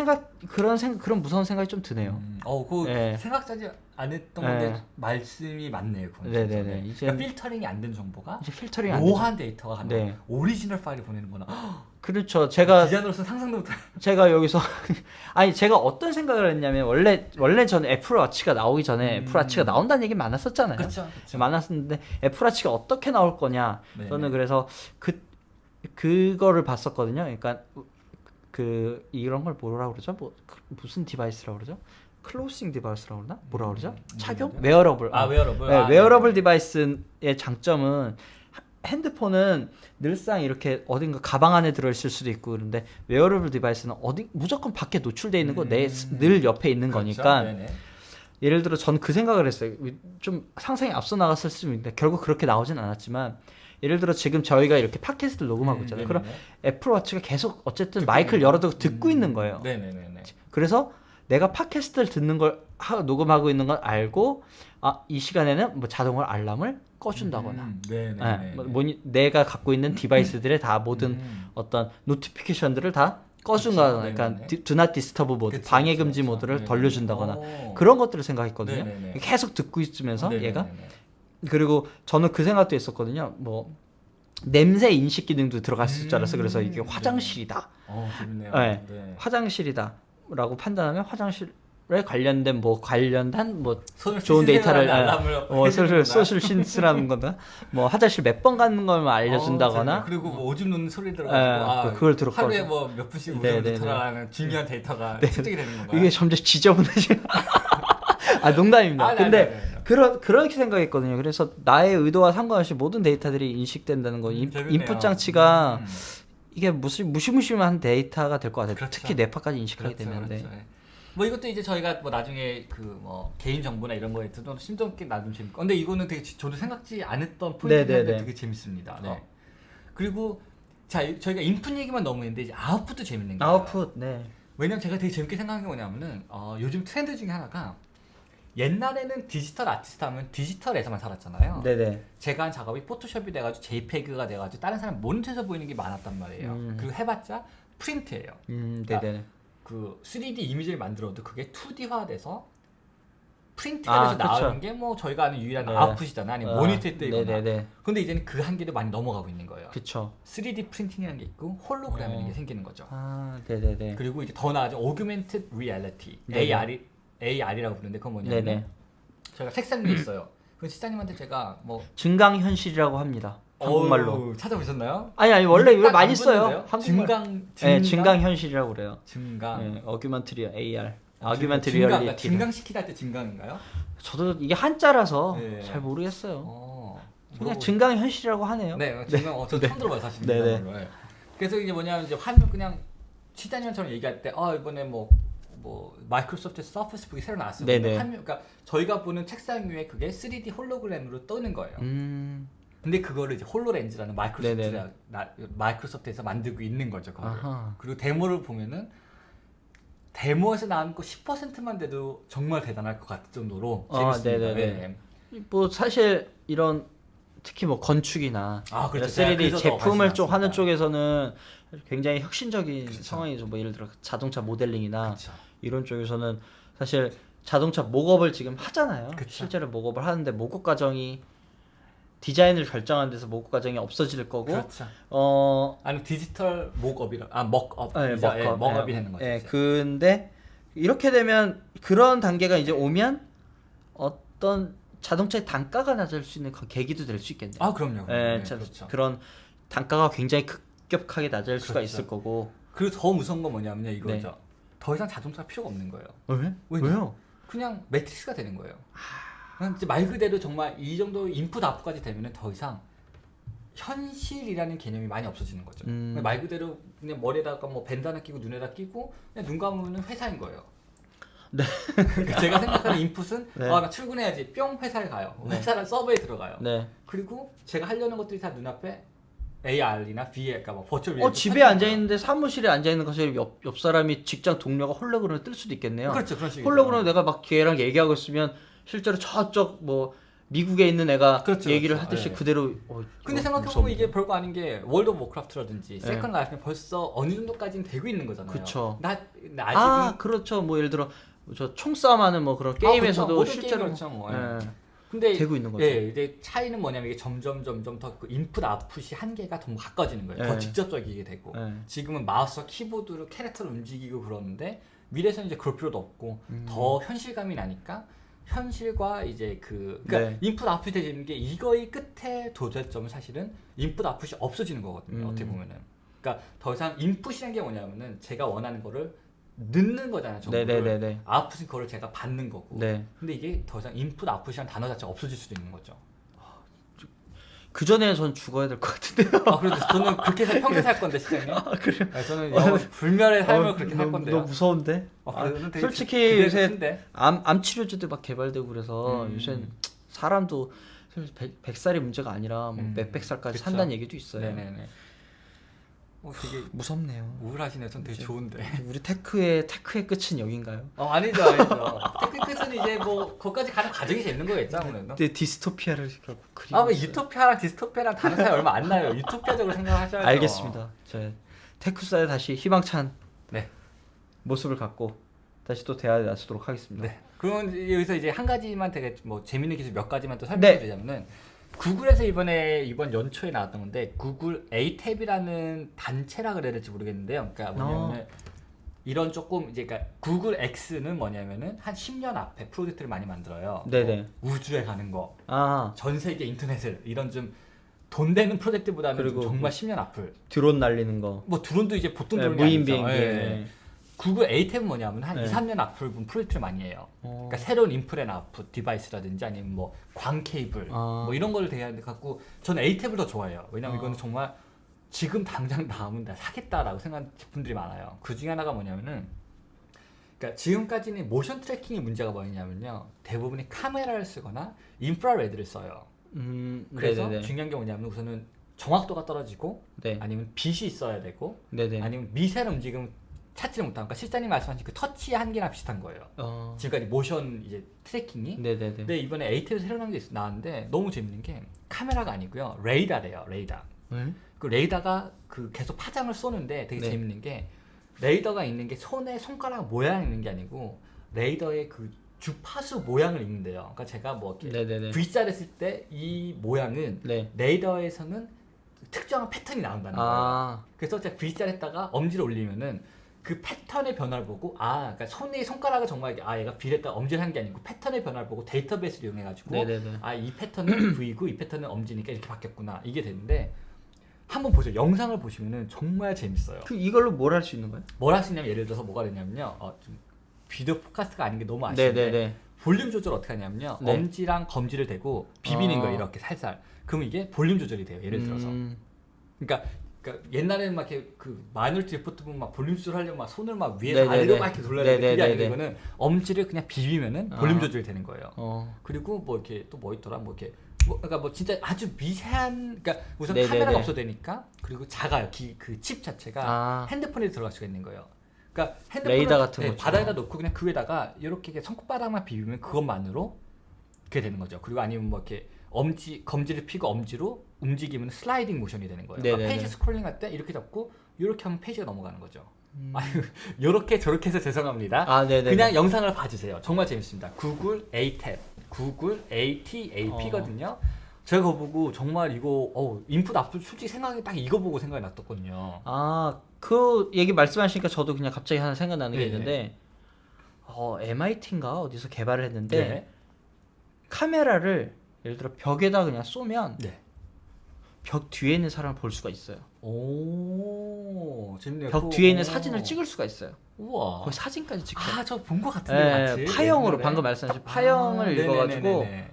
무서운 생각이 좀 드네요. 그 네. 생각하지 않았던 네. 건데 말씀이 맞네요. 그건 네네네. 진짜. 그러니까 필터링이 안 된 정보가 이제 필터링이 안 되죠. 모호한 데이터가 가는 네. 오리지널 파일을 보내는 거나 그렇죠. 제가 디자이너로서 상상도 못할. 여기서 아니 제가 어떤 생각을 했냐면 원래 저는 애플워치가 나오기 전에 애플워치가 나온다는 얘기 많았었잖아요. 그렇죠. 많았었는데 애플워치가 어떻게 나올 거냐. 네네. 저는 그래서 그거를 봤었거든요. 그러니까 그 이런 걸 뭐라고 그러죠? 무슨 디바이스라고 그러죠? 클로싱 디바이스라고 그러나? 뭐라고 그러죠? 착용? 웨어러블. 웨어러블. 네, 웨어러블 디바이스의 장점은 핸드폰은 늘상 이렇게 어딘가 가방 안에 들어있을 수도 있고 그런데 웨어러블 디바이스는 어디 무조건 밖에 노출돼 있는 거 내 늘 옆에 있는 그렇죠. 거니까 네네. 예를 들어 전 그 생각을 했어요. 좀 상상이 앞서 나갔을 수 있는데 결국 그렇게 나오진 않았지만 예를 들어 지금 저희가 이렇게 팟캐스트를 녹음하고 있잖아요. 그럼 애플워치가 계속 어쨌든 마이크를 열어두고 듣고 있는 거예요. 네네네. 그래서 내가 팟캐스트를 듣는 걸 녹음하고 있는 걸 알고 이 시간에는 뭐 자동으로 알람을 꺼준다거나 내가 갖고 있는 디바이스들의 다 모든 어떤 노티피케이션들을 다 꺼준다거나 그러니까 Do Not Disturb 모드, 방해 금지 모드를 돌려준다거나 그런 것들을 생각했거든요. 계속 듣고 있으면서 얘가 그리고 저는 그 생각도 했었거든요. 뭐 냄새 인식 기능도 들어갔을 줄 알았어요. 그래서 이게 화장실이다. 재밌네요. 네. 화장실이다라고 판단하면 화장실에 관련된 좋은 데이터를 소셜 신스라는 거다. 뭐 화장실 몇 번 가는 걸 알려준다거나. 그리고 뭐 오줌 놓는 소리 들어가지고 그걸 들었거든요. 하루에 뭐 몇 분씩 오줌 들어가는 중요한 데이터가 습득이 되는 건가요? 이게 점점 지저분해지고. 농담입니다. 근데 그렇게 생각했거든요. 그래서 나의 의도와 상관없이 모든 데이터들이 인식된다는 거, 인풋 장치가 이게 무시무시한 데이터가 될 것 같아요. 그렇죠. 특히 뇌파까지 인식하게 되면. 그렇죠. 뭐 이것도 이제 저희가 뭐 나중에 개인 정보나 이런 거에 좀 심도 있게 나름 재밌고. 근데 이거는 되게 저도 생각지 않았던 포인트인데 되게 재밌습니다. 네. 그리고 저희가 인풋 얘기만 너무 했는데 이제 아웃풋도 재밌는 거예요. 아웃풋, 네. 왜냐면 제가 되게 재밌게 생각한 게 뭐냐면은 요즘 트렌드 중에 하나가 옛날에는 디지털 아티스트 하면 디지털에서만 살았잖아요. 네네. 제가 한 작업이 포토샵이 돼가지고 JPEG가 돼가지고 다른 사람 모니터에서 보이는 게 많았단 말이에요. 그리고 해봤자 프린트예요. 네네. 그 3D 이미지를 만들어도 그게 2D화돼서 프린트가 돼서 나오는 게 뭐 저희가 아는 유일한 아웃풋이잖아요. 아니면 모니터에 뜨거나. 근데 이제는 그 한계를 많이 넘어가고 있는 거예요. 그쵸. 3D 프린팅이라는 게 있고 홀로그램이라는 게 생기는 거죠. 네네네. 그리고 이제 더 나아져 Augmented Reality, AR이라고 부르는데 그건 뭐냐면 저희가 책상 위에 있어요. 그 시장님한테 제가 뭐 증강현실이라고 합니다. 한국말로. 찾아보셨나요? 아니 원래 이걸 많이 써요. 한국말. 증강현실이라고 그래요. Augmented AR. Augmented Reality. 증강시키다 할 때 증강인가요? 저도 이게 한자라서 잘 모르겠어요. 그냥 증강현실이라고 하네요. 네, 증강. 저 처음 들어봐요 사실. 네네. 그래서 이제 뭐냐면 이제 화면 그냥 시장님처럼 얘기할 때 이번에 뭐 마이크로소프트 서피스 북이 새로 나왔어요. 그러니까 저희가 보는 책상 위에 그게 3D 홀로그램으로 뜨는 거예요. 근데 그거를 이제 홀로렌즈라는 마이크로소프트에서 만들고 있는 거죠. 그리고 데모를 보면은 데모에서 나온 거 10%만 돼도 정말 대단할 것 같을 정도로 재밌습니다. 뭐 사실 이런 특히 뭐 건축이나 그렇죠. 3D 제품을 하는 쪽에서는 굉장히 혁신적인 상황이죠. 뭐 예를 들어 자동차 모델링이나 이런 쪽에서는 사실 자동차 목업을 지금 하잖아요. 실제로 목업을 하는데 목업 과정이 디자인을 결정하는 데서 목업 과정이 없어질 거고 아니 디지털 목업이라 먹업 먹업이 되는 거죠. 근데 이렇게 되면 그런 단계가 이제 오면 어떤 자동차의 단가가 낮을 수 있는 계기도 될 수 있겠네요. 그럼요. 그런 단가가 굉장히 급격하게 낮을 수가 있을 거고. 그리고 더 무서운 건 뭐냐면요, 이거죠. 더 이상 자동차 필요가 없는 거예요. 왜요? 그냥 매트릭스가 되는 거예요. 말 그대로 정말 이 정도 인풋 아웃까지 되면은 더 이상 현실이라는 개념이 많이 없어지는 거죠. 말 그대로 그냥 머리에다가 뭐 밴드 하나 끼고 눈에다 끼고 그냥 눈 감으면 회사인 거예요. 제가 생각하는 인풋은 나 출근해야지 뿅 회사에 가요. 회사랑 서버에 들어가요. 그리고 제가 하려는 것들이 다 눈앞에 AR이나 VR, 그러니까 뭐 버추얼 집에 앉아 있는데 사무실에 앉아 있는 것처럼 옆 사람이 직장 동료가 홀로그램을 뜰 수도 있겠네요. 그렇죠, 그런 식으로. 홀로그램 내가 막 걔랑 얘기하고 있으면 실제로 저쪽 뭐 미국에 있는 애가 얘기를 하듯이 그대로. 근데 생각해보면 이게 별거 아닌 게 월드 오브 워크래프트라든지 세컨 라이프는 벌써 어느 정도까지는 되고 있는 거잖아요. 그렇죠. 나 아직은 그렇죠. 뭐 예를 들어 저 총싸움하는 뭐 그런 게임에서도 실제로 근데 되고 있는 거죠. 이제 차이는 뭐냐면 이게 점점 더 그 인풋 아웃풋이 한계가 더 가까워지는 거예요. 더 직접적이게 되고. 지금은 마우스와 키보드로 캐릭터를 움직이고 그러는데 미래에서는 이제 그럴 필요도 없고 더 현실감이 나니까 현실과 이제 그러니까 네. 인풋 아웃풋이 되는 게 이거의 끝에 도달점은 사실은 인풋 아웃풋이 없어지는 거거든요. 어떻게 보면은. 그러니까 더 이상 인풋이라는 게 뭐냐면은 제가 원하는 거를 넣는 거잖아요. 정보를. 네네네네. 아웃풋은 그거를 제가 받는 거고. 네. 근데 이게 더 이상 인풋 아웃풋이라는 단어 자체가 없어질 수도 있는 거죠. 그 전에 전 죽어야 될 것 같은데요. 아, 그래도 저는 그렇게 해서 평생 살 건데 시장님. 그래요? 네, 저는 불멸의 삶을 그렇게 살 건데요. 너무 무서운데. 그래도 되게 솔직히 기대가 요새 큰데. 암 치료제도 막 개발되고 그래서 음. 요새 사람도 100살이 문제가 아니라 뭐 몇백 살까지 그쵸. 산다는 얘기도 있어요. 네네네. 되게 무섭네요. 우울하시네요. 전 되게 좋은데. 우리 테크의 끝은 여긴가요? 아니죠, 아니죠. 끝은 이제 뭐 거기까지 가는 과정이 재밌는 거겠죠, 아무래도. 근데 디스토피아를 결국 그리고 뭐 유토피아랑 디스토피아랑 다른 차이 얼마 안 나요. 유토피아적으로 생각하셔야죠. 알겠습니다. 저 테크사에 다시 희망찬 네. 모습을 갖고 다시 또 대화에 나서도록 하겠습니다. 네. 그러면 여기서 이제 한 가지만 되게 뭐 재밌는 기술 몇 가지만 또 설명드리자면은 구글에서 이번 연초에 나왔던 건데 구글 ATAB이라는 단체라 그래야 될지 모르겠는데요. 그러니까 뭐냐면은 이런 조금 이제 그러니까 구글 X는 뭐냐면은 한 10년 앞에 프로젝트를 많이 만들어요. 네네. 뭐 우주에 가는 거, 아 전 세계 인터넷을 이런 좀 돈 되는 프로젝트보다는 그리고 좀 정말 10년 앞을. 드론 날리는 거. 뭐 드론도 이제 보통 네, 드론이 무인 아니죠. 비행기. 예. 구글 ATAB 뭐냐면 한 네. 2, 3년 앞을 본 프로젝트를 많이 해요. 그러니까 새로운 인풋 앤 아웃풋 디바이스라든지 아니면 뭐 광 케이블 뭐 이런 걸 대하는데 갖고 저는 ATAB을 더 좋아해요. 왜냐면 이거는 정말 지금 당장 나오면 나 사겠다라고 생각하는 제품들이 많아요. 그 중에 하나가 뭐냐면은 그러니까 지금까지는 모션 트래킹의 문제가 뭐냐면요. 대부분이 카메라를 쓰거나 인프라레드를 써요. 그래서 네네네. 중요한 게 뭐냐면 우선은 정확도가 떨어지고 네. 아니면 빛이 있어야 되고 네네. 아니면 미세한 움직임을 찾지를 못하고 그러니까 실장님 말씀하신 그 터치 한계나 비슷한 거예요. 지금까지 모션 이제 트래킹이. 네네네. 근데 이번에 AT에서 새로 나온 게 나왔는데 너무 재밌는 게 카메라가 아니고요. 레이더래요. 레이더. 네? 그 레이더가 그 계속 파장을 쏘는데 되게 네. 재밌는 게 레이더가 있는 게 손가락 모양이 있는 게 아니고 레이더의 그 주파수 모양을 읽는데요. 그러니까 제가 뭐 이렇게 네네네. V자를 했을 때 이 모양은 네. 레이더에서는 특정한 패턴이 나온다는 거예요. 아. 그래서 제가 V자를 했다가 엄지를 올리면은 그 패턴의 변화를 보고 그러니까 손가락을 정말 얘가 V를 했다가 엄지를 한 게 아니고 패턴의 변화를 보고 데이터베이스를 이용해가지고 네네네. 이 패턴은 V고 이 패턴은 엄지니까 이렇게 바뀌었구나 이게 되는데 한번 보죠. 영상을 보시면은 정말 재밌어요. 그 이걸로 뭘 할 수 있는 거예요? 뭘 할 수 있냐면 예를 들어서 뭐가 되냐면요. 좀 비디오 포커스가 아닌 게 너무 아쉬운데 네네네. 볼륨 조절 어떻게 하냐면요. 네. 엄지랑 검지를 대고 비비는 거예요. 이렇게 살살. 그러면 이게 볼륨 조절이 돼요. 예를 들어서. 그러니까 옛날에는 막 이렇게 그 마이너리티 리포트 보면 막 볼륨 조절하려면 막 손을 막 위에서 네네네. 아래로 막 이렇게 돌려야 되는데 그게 네네네네. 아니고 이거는 엄지를 그냥 비비면은 볼륨 조절이 되는 거예요. 그리고 뭐 이렇게 또 뭐 있더라 뭐 이렇게 그러니까 뭐 진짜 아주 미세한 그러니까 우선 네네네. 카메라가 없어도 되니까 그리고 작아요. 그 칩 자체가 핸드폰에 들어갈 수가 있는 거예요. 그러니까 핸드폰을 레이더 같은 거죠. 바닥에다 놓고 그냥 그 위에다가 이렇게 손바닥만 비비면 그것만으로 그게 되는 거죠. 그리고 아니면 뭐 이렇게 검지를 펴고 엄지로 움직이면 슬라이딩 모션이 되는 거예요. 그러니까 네네네. 페이지 스크롤링 할 때 이렇게 잡고 이렇게 하면 페이지가 넘어가는 거죠. 이렇게 저렇게 해서 죄송합니다. 네네. 그냥 영상을 봐주세요. 정말 재밌습니다. 구글 ATAB, 구글 ATAP거든요. 제가 그거 보고 정말 이거 인풋 아웃풋 솔직히 생각이 딱 이거 보고 생각이 났었거든요. 그 얘기 말씀하시니까 저도 그냥 갑자기 하나 생각나는 게 네네. 있는데 MIT인가 어디서 개발을 했는데 네. 카메라를 예를 들어 벽에다 그냥 쏘면 네. 벽 뒤에 있는 사람을 볼 수가 있어요. 오, 재밌네요. 벽 뒤에 있는 사진을 찍을 수가 있어요. 우와. 거기 사진까지 찍혀요. 저 본 것 같은데 네, 마치. 파형으로 옛날에. 방금 말씀하신 파형을 읽어가지고 네네네네네.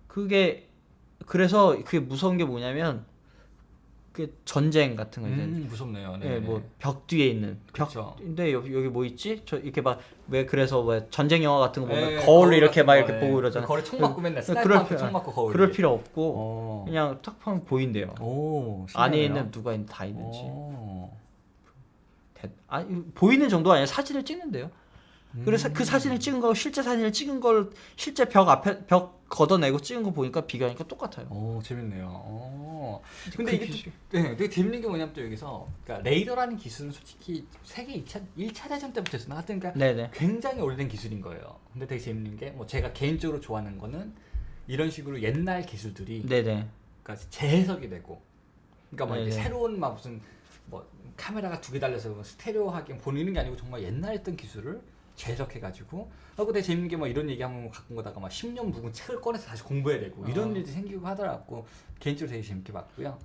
그게 그래서 그게 무서운 게 뭐냐면 그 전쟁 같은 거 이제 무섭네요. 네. 뭐 벽 뒤에 있는 그쵸. 근데 여기 뭐 있지? 저 이렇게 막 왜 그래서 왜 전쟁 영화 같은 거 보면 네, 거울로 거울 이렇게 같은 막 거, 이렇게 보고 이러잖아. 거울에 총 맞고 맨날 그럴 스나이퍼 필요- 총 맞고 거울. 그럴 필요 없고 그냥 탁 보면 보인대요. 오, 안에 신기하네요. 있는 누가 다 있는지. 오. 보이는 정도가 아니라 사진을 찍는데요. 그래서 그 사진을 찍은 거 실제 사진을 찍은 걸 실제 벽 앞에 벽 걷어내고 찍은 거 보니까 비교하니까 똑같아요. 오, 재밌네요. 오. 그 근데 이게 기술. 되게 재밌는 게 뭐냐면 또 여기서 그러니까 레이더라는 기술은 솔직히 세계 1차 대전 때부터 있었나 하여튼 그러니까 네네. 굉장히 오래된 기술인 거예요. 근데 되게 재밌는 게 뭐 제가 개인적으로 좋아하는 거는 이런 식으로 옛날 기술들이 네네. 그러니까 재해석이 되고 그러니까 뭐 이게 네네. 새로운 막 무슨 뭐 카메라가 2개 달려서 스테레오하게 보이는 게 아니고 정말 옛날에 했던 기술을 재해석해가지고 하고 되게 재밌는 게 막 이런 얘기하면 가끔 거다가 막 10년 묵은 책을 꺼내서 다시 공부해야 되고 이런 일도 생기고 하더라고. 개인적으로 되게 재밌게 봤고요.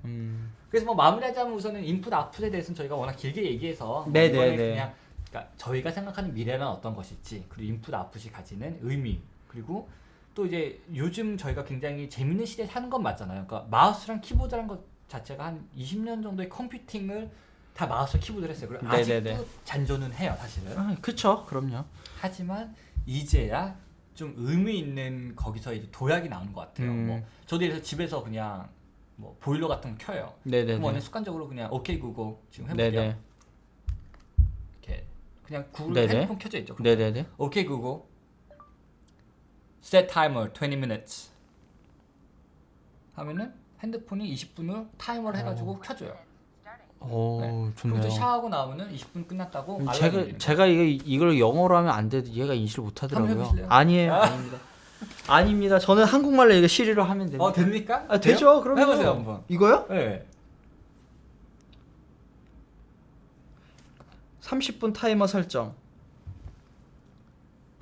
그래서 뭐 마무리하자면 우선은 인풋 아웃풋에 대해서는 저희가 워낙 길게 얘기해서 뭐 네네네. 이번에 그냥 그러니까 저희가 생각하는 미래는 어떤 것일지 그리고 인풋 아웃풋이 가지는 의미 그리고 또 이제 요즘 저희가 굉장히 재밌는 시대에 사는 건 맞잖아요. 그러니까 마우스랑 키보드라는 것 자체가 한 20년 정도의 컴퓨팅을 다 마우스 키보드를 했어요. 그리고 네네네. 아직도 잔존은 해요, 사실은. 그쵸, 그럼요. 하지만 이제야 좀 의미 있는 거기서 이제 도약이 나오는 것 같아요. 뭐 저도 그래서 집에서 그냥 뭐 보일러 같은 거 켜요. 네네네. 그럼 완전 습관적으로 그냥 오케이 구글 지금 해볼게요. 네네. 이렇게 그냥 구글 네네. 핸드폰 켜져 있죠. 네네네. 오케이 구글 set timer 20 minutes 하면은 핸드폰이 20분을 타이머를 해가지고 켜줘요. 오, 그럼 좋네요. 이제 샤워하고 나오면은 20분 끝났다고 알람이 제가 울리는 제가 이걸 영어로 하면 안 돼도 얘가 인식을 못 한번 하더라고요. 해보실래요? 아니에요, 아닙니다. 아닙니다. 저는 한국말로 이거 시리로 하면 됩니다. 됩니까? 아, 되죠. 돼요? 그럼요. 해보세요 한번. 이거요? 네. 30분 타이머 설정.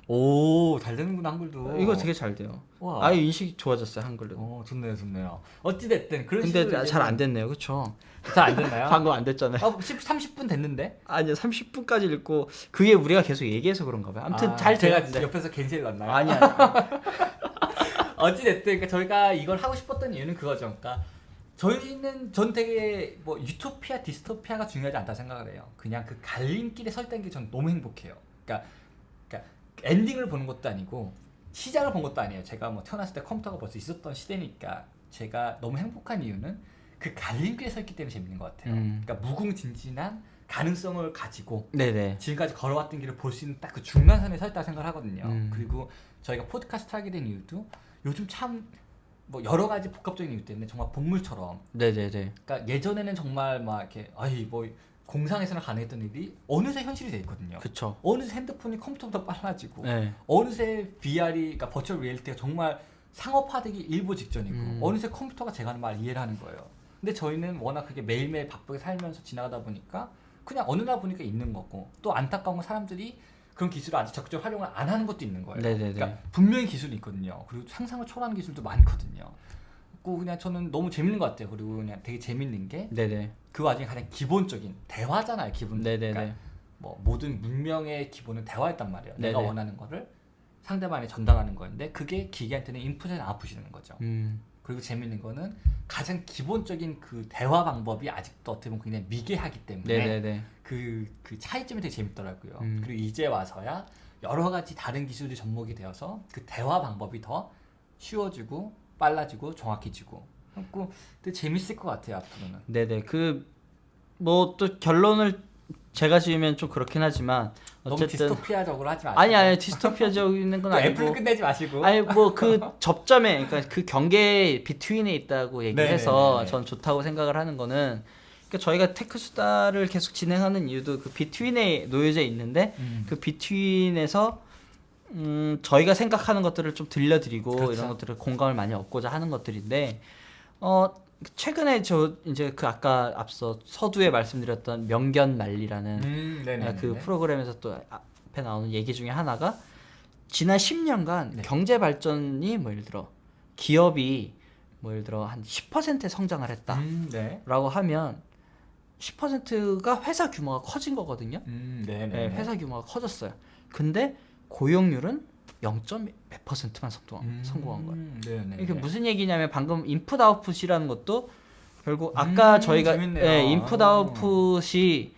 오, 잘 되는구나 한글도. 이거 되게 잘 돼요. 와. 아예 인식이 좋아졌어요, 한글로. 좋네요, 좋네요. 어찌 됐든 그런 근데 식으로 잘 안 됐네요, 그렇죠? 잘안 됐나요? 방금 안 됐잖아요. 30분 됐는데? 아니요, 30분까지 읽고 그게 우리가 계속 얘기해서 그런가 봐요. 아무튼 잘 제가 되는데. 옆에서 겐세를 넣나요? 아니. 어찌 됐든 그러니까 저희가 이걸 하고 싶었던 이유는 그거죠. 그러니까 전 되게 뭐 유토피아, 디스토피아가 중요하지 않다 생각을 해요. 그냥 그 갈림길에 서 있다는 게 전 너무 행복해요. 그러니까 엔딩을 보는 것도 아니고 시작을 본 것도 아니에요. 제가 뭐 태어났을 때 컴퓨터가 벌써 있었던 시대니까 제가 너무 행복한 이유는 그 갈림길에 서 있기 때문에 재밌는 것 같아요. 그러니까 무궁진진한 가능성을 가지고 네네. 지금까지 걸어왔던 길을 볼 수 있는 딱 그 중간선에 서 있다고 생각을 하거든요. 그리고 저희가 팟캐스트 하게 된 이유도 요즘 참 뭐 여러 가지 복합적인 이유 때문에 정말 본물처럼. 네네네. 그러니까 예전에는 정말 막 이렇게 뭐 공상에서는 가능했던 일이 어느새 현실이 돼 있거든요. 그쵸. 어느새 핸드폰이 컴퓨터보다 빨라지고 네. 어느새 VR이 그러니까 버추얼 리얼리티가 정말 상업화되기 일보 직전이고 어느새 컴퓨터가 제가 하는 말 이해를 하는 거예요. 근데 저희는 워낙 그게 매일매일 바쁘게 살면서 지나가다 보니까 그냥 어느 날 보니까 있는 거고 또 안타까운 건 사람들이 그런 기술을 아직 적극적으로 활용을 안 하는 것도 있는 거예요. 네네네. 그러니까 분명히 기술이 있거든요. 그리고 상상을 초월하는 기술도 많거든요. 그냥 저는 너무 재밌는 것 같아요. 그리고 그냥 되게 재밌는 게 네네. 그 와중에 가장 기본적인 대화잖아요. 기본. 네네네. 그러니까 뭐 모든 문명의 기본은 대화였단 말이에요. 내가 네네. 원하는 거를 상대방에 전달하는 거였는데 그게 기계한테는 인풋이나 아웃풋이라는 거죠. 그리고 재밌는 거는 가장 기본적인 그 대화 방법이 아직도 어떻게 보면 굉장히 미개하기 때문에 네네네. 그 차이점이 되게 재밌더라고요. 그리고 이제 와서야 여러 가지 다른 기술이 접목이 되어서 그 대화 방법이 더 쉬워지고 빨라지고 정확해지고 그리고 되게 재밌을 것 같아요 앞으로는. 네네. 뭐 또 결론을 제가 지으면 좀 그렇긴 하지만 너무 어쨌든 디스토피아적으로 하지 마시고. 아니 디스토피아적인 건 아니고 애플 끝내지 마시고. 아니 뭐 그 접점에 그러니까 그 경계 비트윈에 있다고 얘기해서 네네네네. 전 좋다고 생각을 하는 거는 그러니까 저희가 테크 수다를 계속 진행하는 이유도 그 비트윈에 놓여져 있는데 그 비트윈에서 저희가 생각하는 것들을 좀 들려드리고 그렇죠. 이런 것들을 공감을 많이 얻고자 하는 것들인데 최근에 저 이제 그 아까 앞서 서두에 말씀드렸던 명견만리라는 그 프로그램에서 또 앞에 나오는 얘기 중에 하나가 지난 10년간 경제 발전이 뭐 예를 들어 기업이 뭐 예를 들어 한 10% 성장을 했다라고 하면 10%가 회사 규모가 커진 거거든요. 네, 회사 규모가 커졌어요. 근데 고용률은 0.몇 %만 성공한 거예요. 이게 무슨 얘기냐면 방금 인풋 아웃풋이라는 것도 결국 아까 저희가 인풋 아웃풋이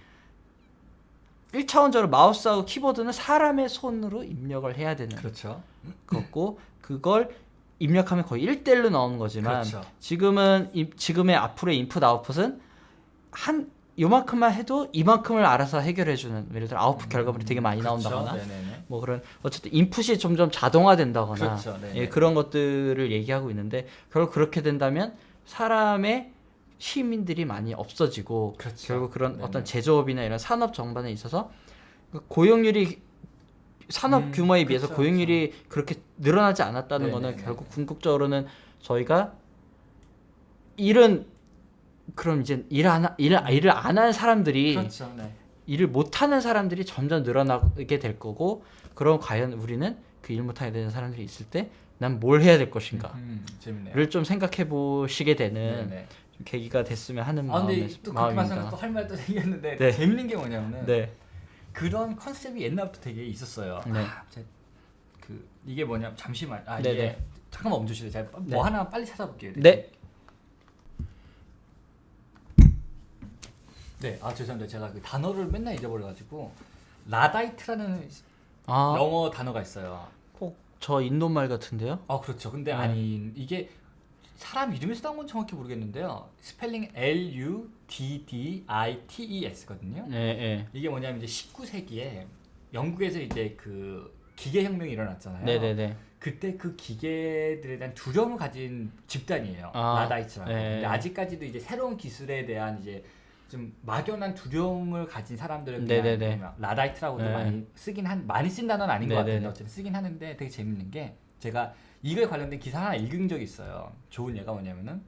1차원적으로 마우스하고 키보드는 사람의 손으로 입력을 해야 되는 그렇죠. 거고 그걸 입력하면 거의 1대1로 나오는 거지만 그렇죠. 지금의 앞으로의 인풋 아웃풋은 한 요만큼만 해도 이만큼을 알아서 해결해주는 예를 들어 아웃풋 결과물이 되게 많이 나온다거나 뭐 그런 어쨌든 인풋이 점점 자동화된다거나 그렇죠. 그런 것들을 얘기하고 있는데 결국 그렇게 된다면 사람의 시민들이 많이 없어지고 그렇죠. 결국 그런 어떤 제조업이나 이런 산업 전반에 있어서 고용률이 산업 규모에 비해서 그렇죠, 고용률이 그렇게 늘어나지 않았다는 거는 결국 궁극적으로는 저희가 일은 그럼 이제 일을 안 한 사람들이 그렇죠. 일을 못하는 사람들이 점점 늘어나게 될 거고, 그럼 과연 우리는 그 일 못하게 되는 사람들이 있을 때 난 뭘 해야 될 것인가를 재밌네요. 좀 생각해 보시게 되는 네네. 좀 계기가 됐으면 하는 근데 또 그렇게 말하면 마음입니다. 또 할 말도 생겼는데 네. 재밌는 게 뭐냐면은 네. 그런 컨셉이 옛날부터 되게 있었어요. 네. 이게 뭐냐면 잠시만. 네네. 이게 잠깐만 멈춰주세요. 제가 네. 뭐 하나 빨리 찾아볼게요. 네. 네. 죄송합니다. 제가 그 단어를 맨날 잊어버려가지고 라다이트라는 아, 영어 단어가 있어요. 꼭 저 인도말 같은데요? 그렇죠. 근데 네. 네, 이게 뭐냐면 이제 19세기에 영국에서 이제 그 기계 혁명이 일어났잖아요. 네, 네, 네. 그때 그 기계들에 대한 두려움을 가진 집단이에요. 아, 라다이트라고. 네. 근데 아직까지도 이제 새로운 기술에 대한 이제 좀 막연한 두려움을 가진 사람들을 네, 네, 그냥 네. 라다이트라고도 네. 많이 쓴 단어는 아닌 네, 것 네, 같은데 네. 어쨌든 쓰긴 하는데 되게 재밌는 게 제가 이거에 관련된 기사 하나 읽은 적이 있어요. 좋은 예가 뭐냐면은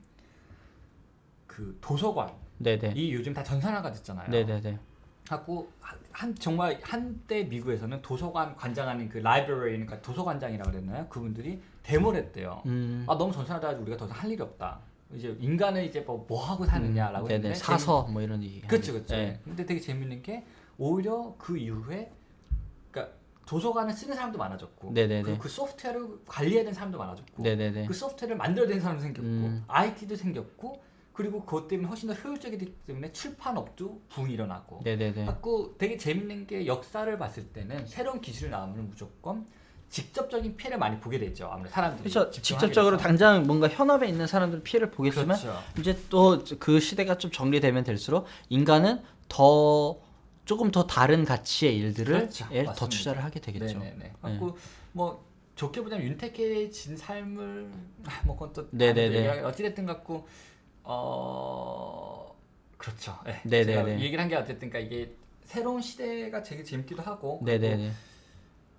그 도서관이 네, 네. 요즘 다 전산화가 됐잖아요. 네, 네, 네. 하고 정말 한때 미국에서는 도서관 관장하는 그 라이브러리, 그러니까 도서관장이라고 그랬나요? 그분들이 데모를 했대요. 너무 전산화돼가지고 우리가 더 이상 할 일이 없다. 이제 인간은 이제 뭐 하고 사느냐라고 네네. 했는데 사서 뭐 이런 얘기. 그렇죠, 그렇죠. 네. 근데 되게 재밌는 게 오히려 그 이후에 그러니까 도서관을 쓰는 사람도 많아졌고, 네네네. 그리고 그 소프트웨어를 관리해야 되는 사람도 많아졌고, 네네네. 그 소프트웨어를 만들어야 되는 사람도 생겼고, 음. IT도 생겼고, 그리고 그것 때문에 훨씬 더 효율적이기 때문에 출판업도 붐이 일어나고. 네네네. 갖고 되게 재밌는 게 역사를 봤을 때는 새로운 기술이 나오면 무조건 직접적인 피해를 많이 보게 되죠. 아무래도 사람들이 그렇죠. 집중하게 직접적으로 돼서. 당장 뭔가 현업에 있는 사람들은 피해를 보겠지만 그렇죠. 이제 또 그 시대가 좀 정리되면 될수록 인간은 더 조금 더 다른 가치의 일들을 그렇죠. 더 맞습니다. 투자를 하게 되겠죠. 네네네. 갖고 뭐 좋게 보자면 윤택해진 삶을 뭐 그건 또 네네네. 어찌됐든 갖고 그렇죠. 네. 네네네. 제가 이 얘기를 한 게 어쨌든 그러니까 이게 새로운 시대가 되게 재밌기도 하고 네네네.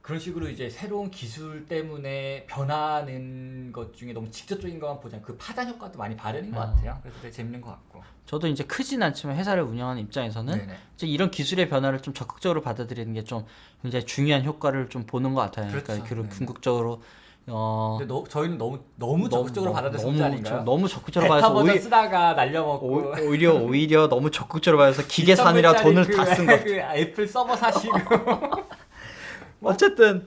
그런 식으로 이제 새로운 기술 때문에 변하는 것 중에 너무 직접적인 것만 보자면 그 파단 효과도 많이 발현인 것 같아요. 그래서 되게 재밌는 것 같고. 저도 이제 크진 않지만 회사를 운영하는 입장에서는 네네. 이제 이런 기술의 변화를 좀 적극적으로 받아들이는 게 좀 굉장히 중요한 효과를 좀 보는 것 같아요. 그러니까 그렇죠. 네네. 궁극적으로 근데 저희는 너무 적극적으로 받아들여서 문제 아닌가요? 너무 적극적으로 베타 받아서 버전 쓰다가 날려먹고 오히려 너무 적극적으로 받아서 기계 사느라 돈을 다 쓴 것. 그 애플 서버 사시고 어쨌든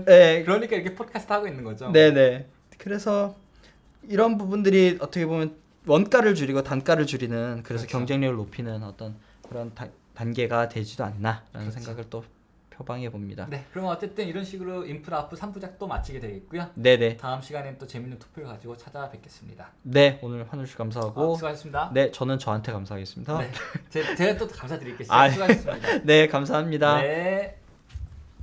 네. 그러니까 이렇게 팟캐스트 하고 있는 거죠. 네네. 그래서 이런 부분들이 어떻게 보면 원가를 줄이고 단가를 줄이는 그래서 그렇죠. 경쟁력을 높이는 어떤 그런 단계가 되지도 않나라는 그렇죠. 생각을 또 표방해 봅니다. 네, 그럼 어쨌든 이런 식으로 인프라 아프 3부작 또 마치게 되겠고요. 네네. 다음 시간엔 또 재밌는 토픽을 가지고 찾아뵙겠습니다. 네, 오늘 환우 씨 감사하고 수고하셨습니다. 네, 저는 저한테 감사하겠습니다. 네, 제가 또 감사드리겠습니다. 수고하셨습니다. 네, 감사합니다. 네.